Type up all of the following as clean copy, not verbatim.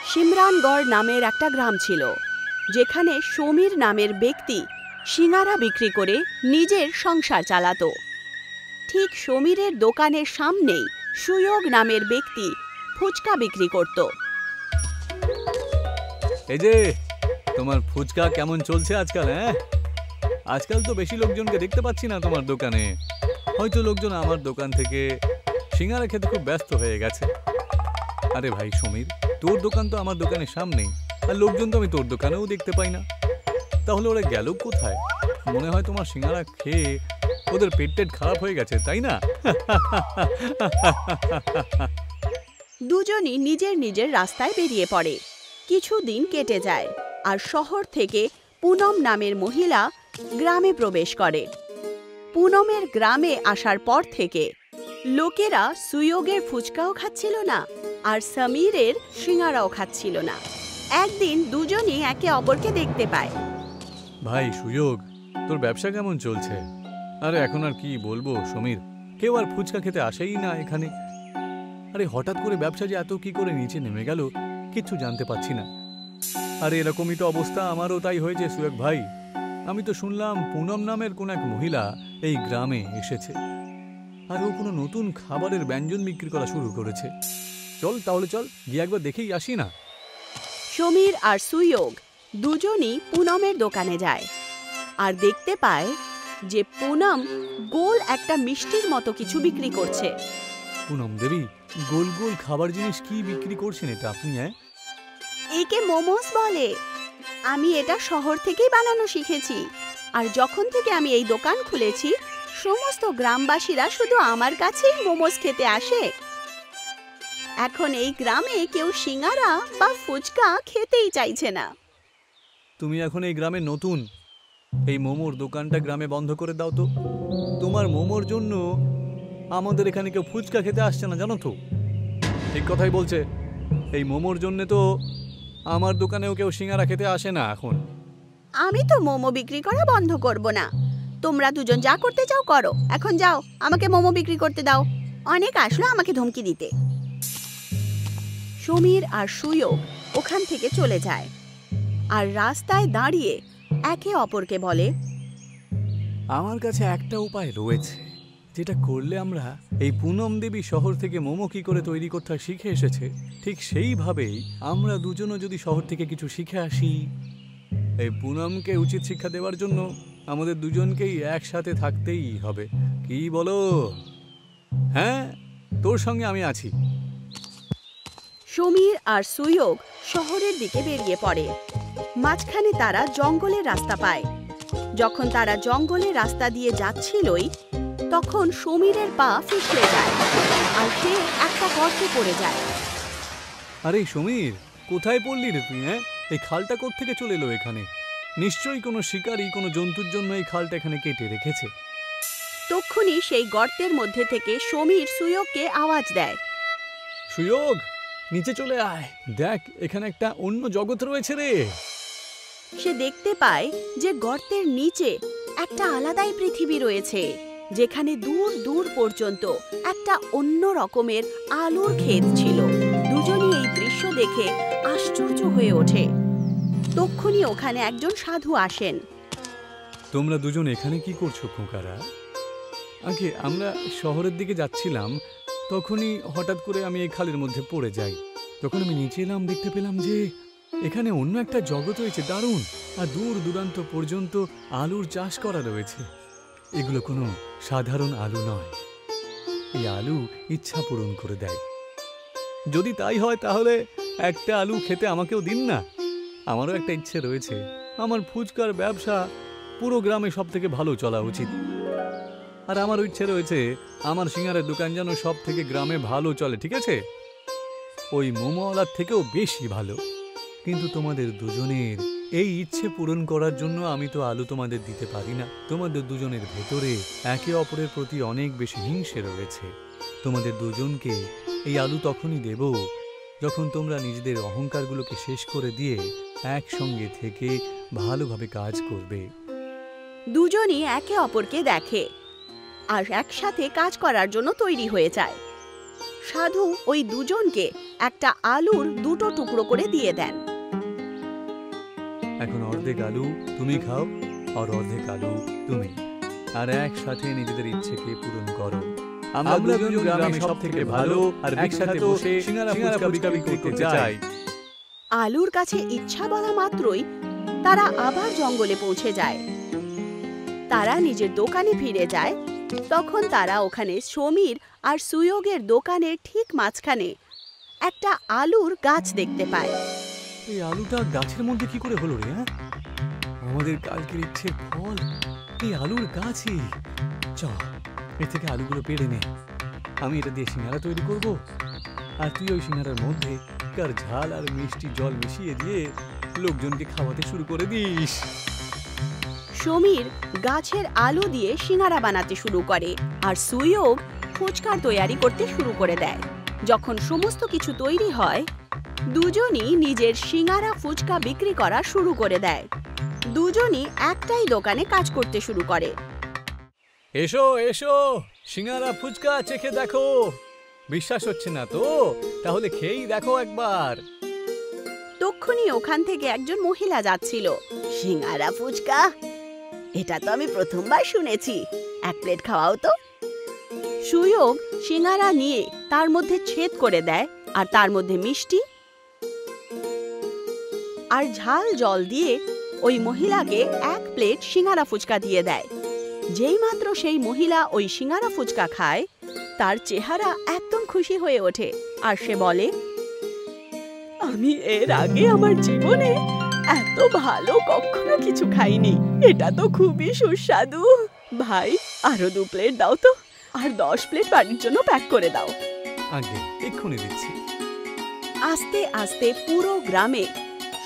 সিমরানগড় নামের একটা গ্রাম ছিল, যেখানে সমীর নামের ব্যক্তি সিঙ্গারা বিক্রি করে নিজের সংসার চালাতো। ঠিক সমীরের দোকানের সামনেই সুয়োগ নামের ব্যক্তি ফুচকা বিক্রি করত। এই যে তোমার ফুচকা কেমন চলছে আজকাল? হ্যাঁ, আজকাল তো বেশি লোকজনকে দেখতে পাচ্ছি না তোমার দোকানে। হয়তো লোকজন আমার দোকান থেকে সিঙ্গারা খেতে খুব ব্যস্ত হয়ে গেছে। আরে ভাই সমীর, তোর দোকান তো আমার দোকানের সামনেই, আর লোকজন তো আমি তোর দোকানেও দেখতে পাই না। তাহলে ওরা গেল কোথায়? মনে হয় তোমার সিঙ্গারা খেয়ে ওদের পেট টেট খারাপ হয়ে গেছে, তাই না? দুজনই নিজের নিজের রাস্তায় বেরিয়ে পড়ে। কিছুদিন কেটে যায়, আর শহর থেকে পুনম নামের মহিলা গ্রামে প্রবেশ করে। পুনমের গ্রামে আসার পর থেকে লোকেরা সুয়োগের ফুচকাও খাচ্ছিল না, আর সমীরের সিঙ্গারাও খাচ্ছিল না। একদিন দুজনই একে অপরকে দেখতে পায়। ভাই সুয়োগ, তোর ব্যবসা কেমন চলছে? আরে এখন আর কি বলবো সমীর, কেউ আর ফুচকা খেতে আসেই না এখানে। আরে হঠাৎ করে ব্যবসা যে এত কি করে নিচে নেমে গেল কিচ্ছু জানতে পারছি না। আরে এরকমই তো অবস্থা আমারও তাই হয়েছে সুয়োগ ভাই। আমি তো শুনলাম পুনম নামের কোন এক মহিলা এই গ্রামে এসেছে, আর ও কোনো নতুন খাবারের ব্যঞ্জন বিক্রি করা শুরু করেছে। চল তাহলে, চল গিয়ে একবার দেখেই আসি না। সমীর আর সুয়োগ দুজনই পুনমের দোকানে যায়, আর দেখতে পায় যে পুনম গোল একটা মিষ্টির মতো কিছু বিক্রি করছে। পুনম দেবী, গোল গোল খাবার জিনিস কি বিক্রি করছেন এটা আপনি? একে মোমোস বলে। আমি এটা শহর থেকেই বানানো শিখেছি, আর যখন থেকে আমি এই দোকান খুলেছি সমস্ত গ্রামবাসীরা শুধু আমার কাছেই মোমোস খেতে আসে। এখন এই গ্রামে কেউ সিঙ্গারা বা ফুচকা খেতেই চাইছে না। তুমি এখন এই গ্রামে নতুন, এই মোমোর দোকানটা গ্রামে বন্ধ করে দাও তো। তোমার মোমোর জন্য আমাদের এখানে কেউ ফুচকা খেতে আসছে না, জানো তো? ঠিক কথাই বলছে, এই মোমোর জন্য তো আমার দোকানেও কেউ সিঙ্গারা খেতে আসে না এখন। আমি তো মোমো বিক্রি করা বন্ধ করব না। তোমরা দুজন যা করতে চাও করো, এখন যাও, আমাকে মোমো বিক্রি করতে দাও। অনেক আসলো আমাকে ধমকি দিতে। সমীর আর সুয়োগ ওখান থেকে চলে যায়, আর রাস্তায় দাঁড়িয়ে একে অপরকে বলে, আমার কাছে একটা উপায় রয়েছে, যেটা করলে আমরা এই পুনম দেবী শহর থেকে মোমো কি করে তৈরি করতে শিখে এসেছে, ঠিক সেইভাবেই আমরা দুজনও যদি শহর থেকে কিছু শিখে আসি। এই পুনমকে উচিত শিক্ষা দেওয়ার জন্য আমাদের দুজনকেই একসাথে থাকতেই হবে। কি বলো? হ্যাঁ, তোর সঙ্গে আমি আছি। সমীর আর সুয়োগ শহরের দিকে বেরিয়ে পড়ে। মাঝখানে তারা জঙ্গলের রাস্তা পায়। যখন তারা জঙ্গলের রাস্তা দিয়ে যাচ্ছিলই, তখন সমীরের পা পিছলে যায়, আর সে একটা গর্তে পড়ে যায়। আরে সমীর, কোথায় পড়লি রে তুই? এই খালটা কোত্থেকে চলে এলো এখানে? নিশ্চয়ই কোনো শিকারী কোনো জন্তুর জন্য এই খালটা এখানে কেটে রেখেছে। তক্ষুনি সেই গর্তের মধ্যে থেকে সমীর সুয়োগকে আওয়াজ দেয়, সুয়োগ, নিচে চলে আয়, দেখ এখানে একটা অন্য জগৎ রয়েছে রে। সে দেখতে পায় যে গর্তের নিচে একটা আলাদাই পৃথিবী রয়েছে, যেখানে দূর দূর পর্যন্ত একটা অন্য রকমের আলুর ক্ষেত ছিল। দুজনই এই দৃশ্য দেখে আশ্চর্য হয়ে ওঠে। তক্ষুনি ওখানে একজন সাধু আসেন। তোমরা দুজন এখানে কি করছো খোকারা? আগে আমরা শহরের দিকে যাচ্ছিলাম, তখনই হঠাৎ করে আমি এই খালের মধ্যে পড়ে যাই। তখন আমি নিচে এলাম, দেখতে পেলাম যে এখানে অন্য একটা জগৎ রয়েছে দারুণ, আর দূর দূরান্ত পর্যন্ত আলুর চাষ করা রয়েছে। এগুলো কোনো সাধারণ আলু নয়, এই আলু ইচ্ছা পূরণ করে দেয়। যদি তাই হয় তাহলে একটা আলু খেতে আমাকেও দিন না। আমারও একটা ইচ্ছে রয়েছে, আমার ফুচকার ব্যবসা পুরো গ্রামে সব থেকে ভালো চলা উচিত। আর আমারও ইচ্ছে রয়েছে আমার সিঙ্গারের দোকান যেন সব থেকে গ্রামে ভালো চলে, ঠিক আছে? ওই মোমোওয়ালার থেকেও বেশি ভালো। কিন্তু তোমাদের দুজনের এই ইচ্ছে পূরণ করার জন্য আমি তো আলু তোমাদের দিতে পারি না। তোমাদের দুজনের ভেতরে একে অপরের প্রতি অনেক বেশি হিংসে রয়েছে। তোমাদের দুজনকে এই আলু তখনই দেব যখন তোমরা নিজেদের অহংকারগুলোকে শেষ করে দিয়ে একসঙ্গে থেকে ভালোভাবে কাজ করবে। দুজনই একে অপরকে দেখে আর একসাথে কাজ করার জন্য তৈরি হয়ে যায়। সাধু ওই দুজনকে একটা আলুর দুটো টুকরো করে দিয়ে দেন। এখন অর্ধেক আলু তুমি খাও আর অর্ধেক আলু তুমি, আর একসাথে নিজেদের ইচ্ছেকে পূরণ করো। আমরা দুজন গ্রামে সব থেকে ভালো আর একসাথে বসে সিঙ্গারা ফুচকা বিক্রি করতে চাই। আলুর কাছে ইচ্ছা বলা মাত্রই তারা আবার জঙ্গলে পৌঁছে যায়। তারা নিজের দোকানে ফিরে যায়। তখন তারা ওখানে সমীর আর সুয়োগের দোকানের ঠিক মাঝখানে একটা আলুর গাছ দেখতে পায়। এই আলুটা গাছের মধ্যে কি করে হলো রে? আমাদের কালকের ইচ্ছের ফল এই আলুর গাছই। চ, এর থেকে আলুগুলো পেড়ে নে, আমি এটা দিয়ে সিঙ্গারা তৈরি করব, আর তুই ওই সিঙ্গারার মধ্যে কার ঝাল আর মিষ্টি জল মিশিয়ে দিয়ে লোকজনকে খাওয়াতে শুরু করে দিস। সমীর গাছের আলু দিয়ে সিঙ্গারা বানাতে শুরু করে, আর সুয়োগ ফুচকার তৈরি করতে শুরু করে দেয়। যখন সমস্ত কিছু তৈরি হয়, দুজনই নিজের সিঙ্গারা ফুচকা বিক্রি করা শুরু করে দেয়। দুজনই একটাই দোকানে কাজ করতে শুরু করে। এসো এসো, সিঙ্গারা ফুচকা চেখে দেখো। বিশ্বাস হচ্ছে না তো? তাহলে খেয়েই দেখো একবার। তক্ষুনি ওখান থেকে একজন মহিলা যাচ্ছিল। সিঙ্গারা ফুচকা, এটা তো আমি প্রথমবার শুনেছি, এক প্লেট খাওয়াও তো। সুয়োগ সিঙ্গারা নিয়ে তার মধ্যে ছেদ করে দেয়, আর তার মধ্যে মিষ্টি আর ঝাল জল দিয়ে ওই মহিলাকে এক প্লেট সিঙ্গারা ফুচকা দিয়ে দেয়। যেই মাত্র সেই মহিলা ওই সিঙ্গারা ফুচকা খায়, তার চেহারা একদম খুশি হয়ে ওঠে, আর সে বলে, আমি এর আগে আমার জীবনে এত ভালো কখনো কিছু খাইনি, এটা তো খুবই সুস্বাদু। ভাই, আরো 2 প্লেট দাও তো, আর 10 প্লেট বাড়ির জন্য প্যাক করে দাও। আগে এক্ষুনি দিচ্ছি। আস্তে আস্তে পুরো গ্রামে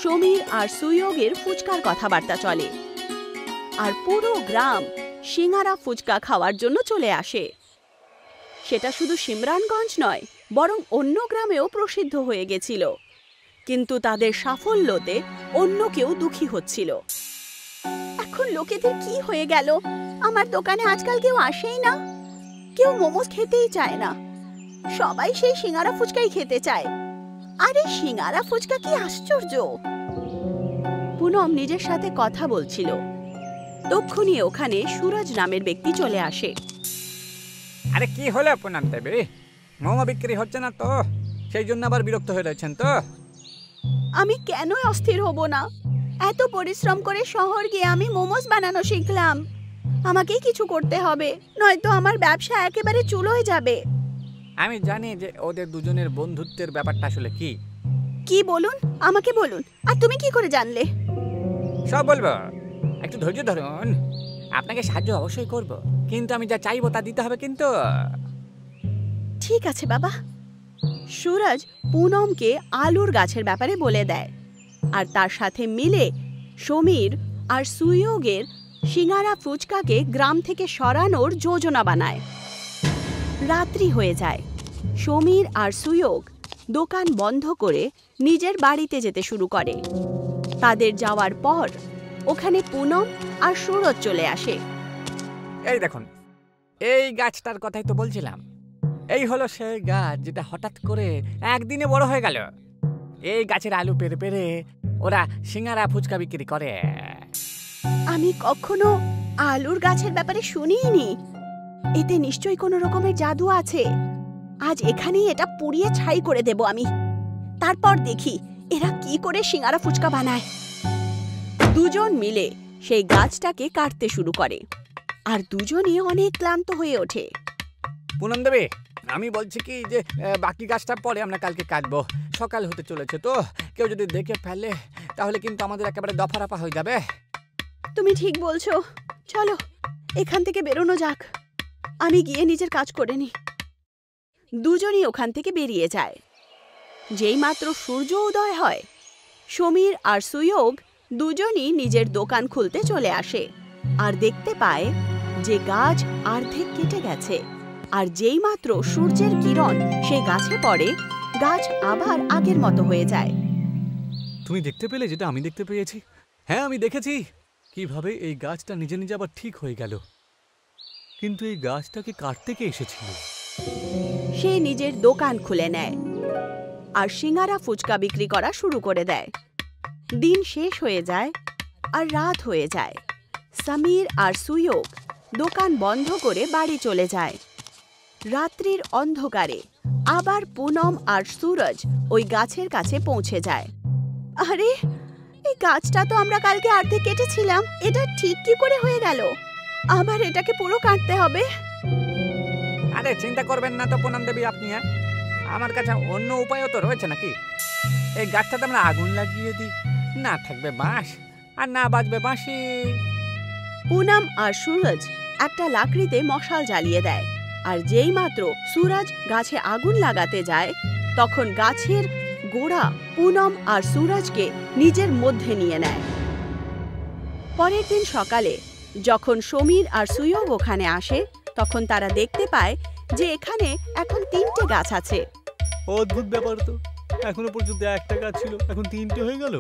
সমীর আর সুয়োগের ফুচকার কথাবার্তা চলে, আর পুরো গ্রাম সিঙ্গারা ফুচকা খাওয়ার জন্য চলে আসে। সেটা শুধু সিমরানগঞ্জ নয়, বরং অন্য গ্রামেও প্রসিদ্ধ হয়ে গেছিল। কিন্তু তাদের সাফল্যতে অন্য কেউ দুঃখী হচ্ছিল। এখন লোকেদের কি হয়ে গেল? আমার দোকানে আজকাল কেউ আসেই না, কেউ মোমোস খেতেই চায় না, সবাই সেই সিঙ্গারা ফুচকাই খেতে চায়। আরে সিঙ্গারা ফুচকা কি আশ্চর্য! পুনম নিজের সাথে কথা বলছিল। তক্ষুনি ওখানে সুরজ নামের ব্যক্তি চলে আসে। আরে কি হলো পুনম দেবী, মোমো বিক্রি হচ্ছে না তো? সেই জন্য আবার বিরক্ত হয়ে রয়েছেন তো? আমি কেন অস্থির হব না? এত পরিশ্রম করে শহর গিয়ে আমি মোমোস বানানো শিখলাম। আমাকেই কিছু করতে হবে, নয়তো আমার ব্যবসা একেবারে চুল হয়ে যাবে। আমি জানি যে ওদের দুজনের বন্ধুত্বের ব্যাপারটা আসলে কি। কি বলুন, আমাকে বলুন। আর তুমি কি করে জানলে? সব বলবো, একটু ধৈর্য ধরুন। আপনাকে সাহায্য অবশ্যই করব, কিন্তু আমি যা চাইবো তা দিতে হবে কিন্তু। ঠিক আছে বাবা। সুরজ পুনমকে আলুর গাছের ব্যাপারে বলে দেয়, আর তার সাথে মিলে সমীর আর সুয়োগের সিঙ্গারা ফুচকাকে গ্রাম থেকে সরানোর যোজনা বানায়। রাত্রি হয়ে যায়। সমীর আর সুয়োগ দোকান বন্ধ করে নিজের বাড়িতে যেতে শুরু করে। তাদের যাওয়ার পর ওখানে পুনম আর সুরজ চলে আসে। এই দেখুন, এই গাছটার কথাই তো বলছিলাম। এই হলো সেই গাছ যেটা হঠাৎ করে একদিনে বড় হয়ে গেল। এই গাছের আলু পেরে পেরে ওরা সিঙ্গারা ফুচকা বিক্রি করে। আমি কখনো আলুর গাছের ব্যাপারে শুনিনি। এতে নিশ্চয়ই কোনো রকমের জাদু আছে। আজ এখানেই এটা পুড়িয়ে ছাই করে দেব আমি। তারপর দেখি এরা কি করে সিঙ্গারা ফুচকা বানায়। দুজন মিলে সেই গাছটাকে কাটতে শুরু করে, আর দুজনই অনেক ক্লান্ত হয়ে ওঠে। পুনম দেবী, আমি বলছি কি যে বাকি গাছটা পরে আমরা কালকে কাটবো। সকাল হতে চলেছে তো, কেউ যদি দেখে ফেলে তাহলে কিন্তু আমাদের একেবারে দফারফা হয়ে যাবে। তুমি ঠিক বলছো, চলো এখান থেকে বেরোনো যাক। আমি গিয়ে নিজের কাজ করে নি। দুজনই ওখান থেকে বেরিয়ে যায়। যেই মাত্র সূর্য উদয় হয়, সমীর আর সুয়োগ দুজনই নিজের দোকান খুলতে চলে আসে, আর দেখতে পায় যে গাছ অর্ধেক কেটে গেছে। আর যেই মাত্র সূর্যের কিরণ সেই গাছে পড়ে, গাছ আবার আগের মতো হয়ে যায়। তুমি দেখতে পেলে যেটা আমি দেখতে পেয়েছি? হ্যাঁ, আমি দেখেছি কিভাবে এই গাছটা নিজে নিজে আবার ঠিক হয়ে গেল। কিন্তু এই গাছটাকে কাটতে কে এসেছিল? সে নিজের দোকান খুলে নেয়। আর সিঙ্গারা ফুচকা বিক্রি করা শুরু করে দেয়। দিন শেষ হয়ে যায় আর রাত হয়ে যায়। সমীর আর সুয়োগ দোকান বন্ধ করে বাড়ি চলে যায়। রাত্রির অন্ধকারে আবার পুনম আর সুরজ ওই গাছের কাছে পৌঁছে যায়। আরে, এই গাছটা তো আমরা কালকে অর্ধেক কেটেছিলাম, এটা ঠিক কি করে হয়ে গেল? আবার এটাকে পুরো কাটতে হবে। আরে চিন্তা করবেন না তো পুনম দেবী আপনি, আমার কাছে অন্য উপায়ও তো রয়েছে নাকি। এই গাছটাতে আমরা আগুন লাগিয়ে দিই, না থাকবে বাঁশ আর না বাজবে বাঁশি। পুনম আর সুরজ একটা লাকড়িতে মশাল জ্বালিয়ে দেয়, আর যেই মাত্র সুরজ গাছে আগুন লাগাতে যায় তখন গাছের গোড়া পুনম আর সুরজকে নিজের মধ্যে নিয়ে নেয়। পরের দিন সকালে যখন সমীর আর সুয়োগ ওখানে আসে তখন তারা দেখতে পায় যে এখানে এখন 3টে গাছ আছে। অদ্ভুত ব্যাপার তো, এখনো পর্যন্ত একটা গাছ ছিল, এখন 3টে হয়ে গেল।